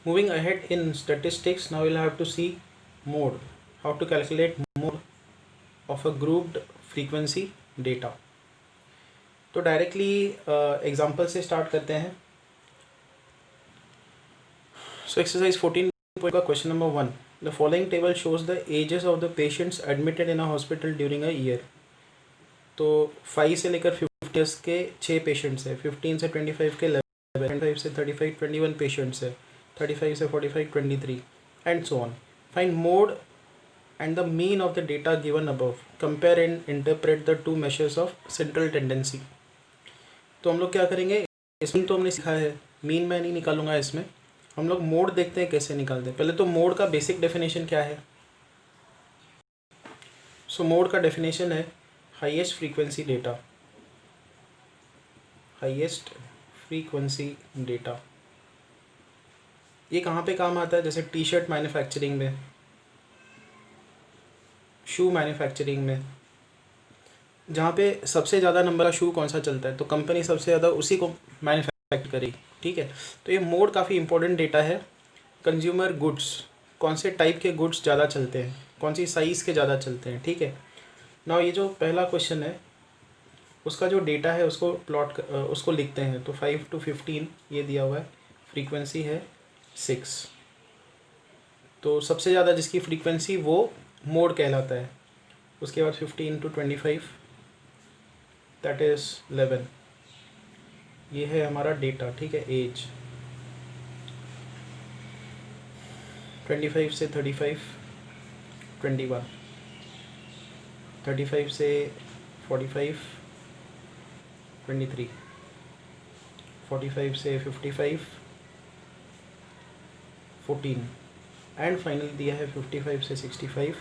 Moving ahead in statistics, now we'll have to see mode, how to calculate mode of a grouped frequency data. तो directly example से start करते हैं. So exercise 14 का question number 1. The following table shows the ages of the patients admitted in a hospital during a year. तो 5 से लेकर 50 के 6 patients है, 15 से 25 के 11, 25 से 35 21 पेशेंट्स है, 35 से 45 23 and so on. Find mode and the mean of the data given above. Compare and interpret the two measures of central tendency. तो हम लोग क्या करेंगे, इसमें तो हमने सीखा है, मीन मैं नहीं निकालूंगा. इसमें हम लोग मोड देखते हैं कैसे निकालते हैं. पहले तो मोड का बेसिक डेफिनेशन क्या है. सो मोड का डेफिनेशन है highest frequency data. Highest frequency data ये कहाँ पे काम आता है. जैसे टी शर्ट मैन्युफैक्चरिंग में, शू मैन्युफैक्चरिंग में, जहाँ पे सबसे ज़्यादा नंबर का शू कौन सा चलता है तो कंपनी सबसे ज़्यादा उसी को मैन्युफैक्चर करेगी. ठीक है, तो ये मोड काफ़ी इंपॉर्टेंट डेटा है. कंज्यूमर गुड्स, कौन से टाइप के गुड्स ज़्यादा चलते हैं, कौन सी साइज़ के ज़्यादा चलते हैं. ठीक है, ना ये जो पहला क्वेश्चन है उसका जो डेटा है उसको उसको लिखते हैं. तो 5 to 15 ये दिया हुआ है, फ्रीक्वेंसी है 6. तो सबसे ज़्यादा जिसकी फ्रीक्वेंसी वो मोड कहलाता है. उसके बाद 15 to 25 दैट इज़ 11. ये है हमारा डेटा. ठीक है, एज 25 से 35 21, 35 से 45 23, 45 से 55 14 एंड फाइनल दिया है 55 से 65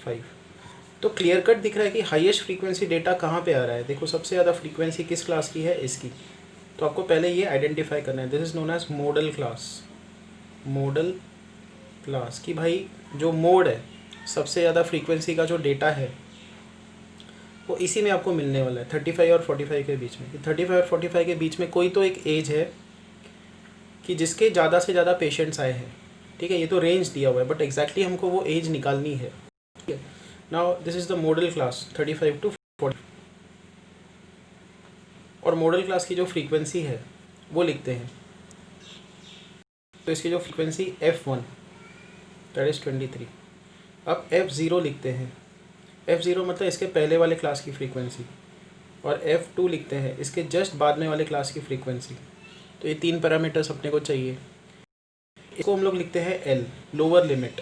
5. तो क्लियर कट दिख रहा है कि हाईएस्ट फ्रीक्वेंसी डेटा कहाँ पे आ रहा है. देखो सबसे ज़्यादा फ्रीक्वेंसी किस क्लास की है, इसकी. तो आपको पहले ये आइडेंटिफाई करना है. This is known as modal class. Modal class की भाई जो मोड है, सबसे ज़्यादा फ्रीक्वेंसी का जो डेटा है वो इसी में आपको मिलने वाला है, 35 और 45 के बीच में. 35 और 45 के बीच में कोई तो एक एज है कि जिसके ज़्यादा से ज़्यादा पेशेंट्स आए हैं. ठीक है, ये तो रेंज दिया हुआ है बट एग्जैक्टली हमको वो एज निकालनी है. ठीक है, now this is the model class 35 to 40. और मॉडल क्लास की जो फ्रीक्वेंसी है वो लिखते हैं. तो इसकी जो फ्रीक्वेंसी F1 दैट इज़ 23. अब F0 लिखते हैं. F0 मतलब इसके पहले वाले क्लास की फ्रीक्वेंसी, और F2 लिखते हैं इसके जस्ट बाद में वाले क्लास की फ्रीक्वेंसी. तो ये 3 पैरामीटर्स अपने को चाहिए. इसको हम लोग लिखते हैं L, lower limit,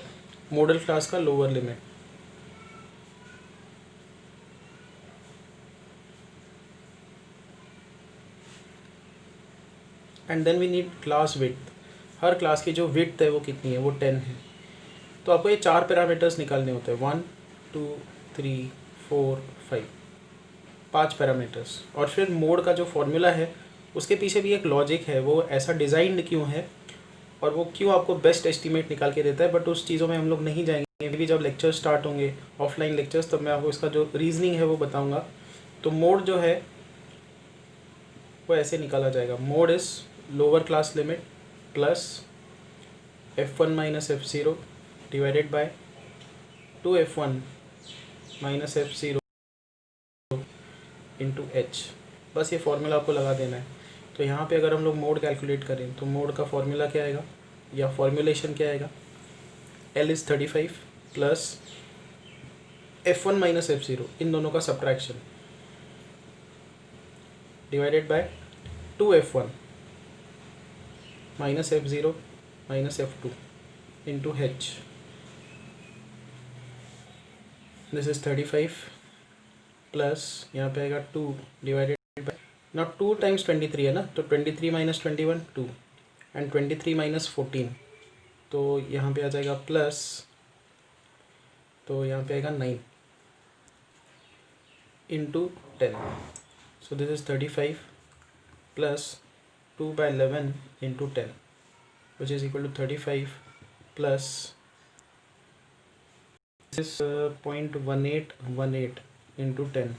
modal class का lower limit. And then we need class width. हर क्लास की जो विड्थ है वो कितनी है, वो 10 है. तो आपको ये 4 पैरामीटर्स निकालने होते हैं, 1 2 3 4 5, 5 पैरामीटर्स. और फिर मोड का जो फॉर्मूला है उसके पीछे भी एक लॉजिक है, वो ऐसा डिज़ाइंड क्यों है और वो क्यों आपको बेस्ट एस्टीमेट निकाल के देता है. बट उस चीज़ों में हम लोग नहीं जाएंगे. अभी जब लेक्चर स्टार्ट होंगे, ऑफलाइन लेक्चर्स, तब मैं आपको इसका जो रीजनिंग है वो बताऊँगा. तो मोड जो है वो ऐसे निकाला जाएगा. Mode is lower class limit plus F1 minus F0 divided by 2F1 minus F0 into H. बस ये फॉर्मूला आपको लगा देना है. तो यहाँ पे अगर हम लोग मोड कैलकुलेट करें तो मोड का फॉर्मूला क्या आएगा या फॉर्मूलेशन क्या आएगा. L is 35 plus F1 minus F0, इन दोनों का subtraction, divided by 2F1 minus F0 minus F2 into H. This is 35 plus यहाँ पे आएगा 2 डिवाइडेड बाय, ना 2 टाइम्स 23 है ना, तो 23 माइनस 21 2 एंड 23 माइनस 14, तो यहाँ पे आ जाएगा प्लस, तो यहाँ पे आएगा 9 into 10. So this is 35 plus 2 by 11 into 10 which is equal to 35 plus this is 0.1818 into 10.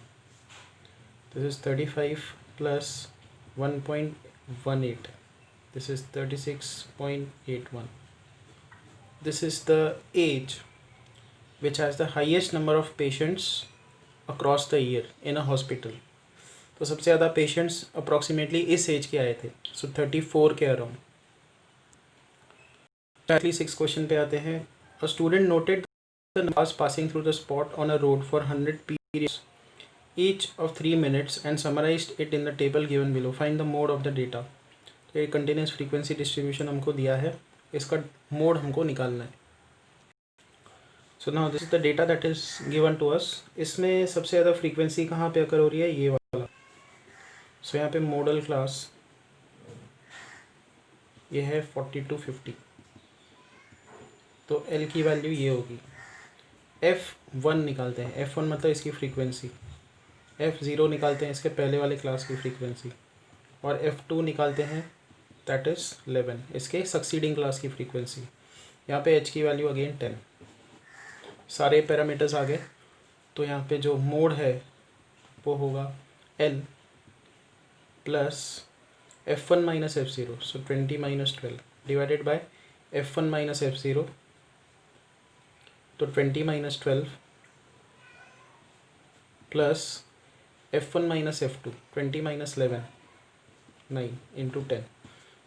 This is 35 plus 1.18 this is 36.81. This is the age which has the highest number of patients across the year in a hospital. तो सबसे ज़्यादा patients approximately इस as के आए थे, सो 34 के around. Actually 6 question पे आते हैं। A student noted the bus passing through the spot on a road for 100 periods each of 3 minutes and summarized it in the table given below. Find the mode of the data. तो ये continuous frequency distribution हमको दिया है, इसका mode हमको निकालना है। So now this is the data that is given to us. इसमें सबसे ज़्यादा फ्रीक्वेंसी कहाँ पे अकर हो रही है, ये वाला। सो यहाँ पे मॉडल क्लास ये है 40 to 50, तो L की वैल्यू ये होगी। F1 निकालते हैं, F1 मतलब इसकी फ्रीक्वेंसी, F0 निकालते हैं इसके पहले वाले क्लास की फ्रीक्वेंसी, और F2 निकालते हैं दैट इज़ 11 इसके सक्सीडिंग क्लास की फ्रीक्वेंसी। यहाँ पे H की वैल्यू अगेन 10। सारे पैरामीटर्स आ गए, तो यहाँ पे जो मोड है वो होगा L plus F1 minus F0, so 20 minus 12 divided by F1 minus F0, तो 20 minus 12 plus F1 minus F2, 20 minus 11, 9 into 10।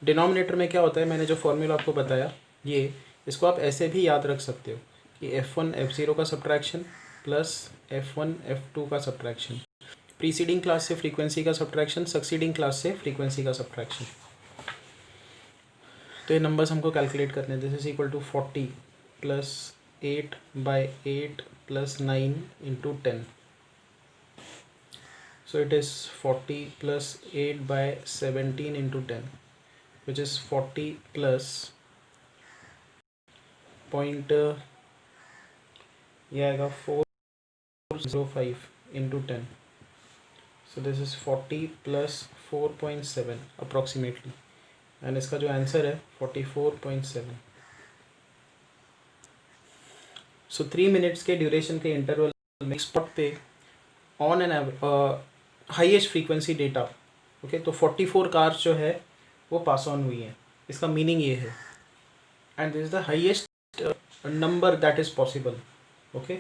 Denominator में क्या होता है, मैंने जो फॉर्मूला आपको बताया, ये इसको आप ऐसे भी याद रख सकते हो कि F1 F0 का सब्ट्रैक्शन प्लस F1 F2 का सब्ट्रैक्शन, प्रीसीडिंग क्लास से फ्रीक्वेंसी का सब्ट्रैक्शन, सक्सीडिंग क्लास से फ्रीक्वेंसी का सब्ट्रैक्शन। तो ये नंबर्स हमको कैलकुलेट करने हैं। This is equal to 40 plus 8/8 plus 9 into 10, so it is 40 plus 8/17 into 10, which is 40 plus point ये आएगा 405 into 10, so this is 40 plus 4.7 approximately, and इसका जो आंसर है 44.7। so 3 minutes के ड्यूरेशन के इंटरवल में स्पॉट पे on an highest frequency data, okay, तो 44 कार्स जो है वो पास ऑन हुई हैं, इसका मीनिंग ये है, and this is the highest number that is possible, okay.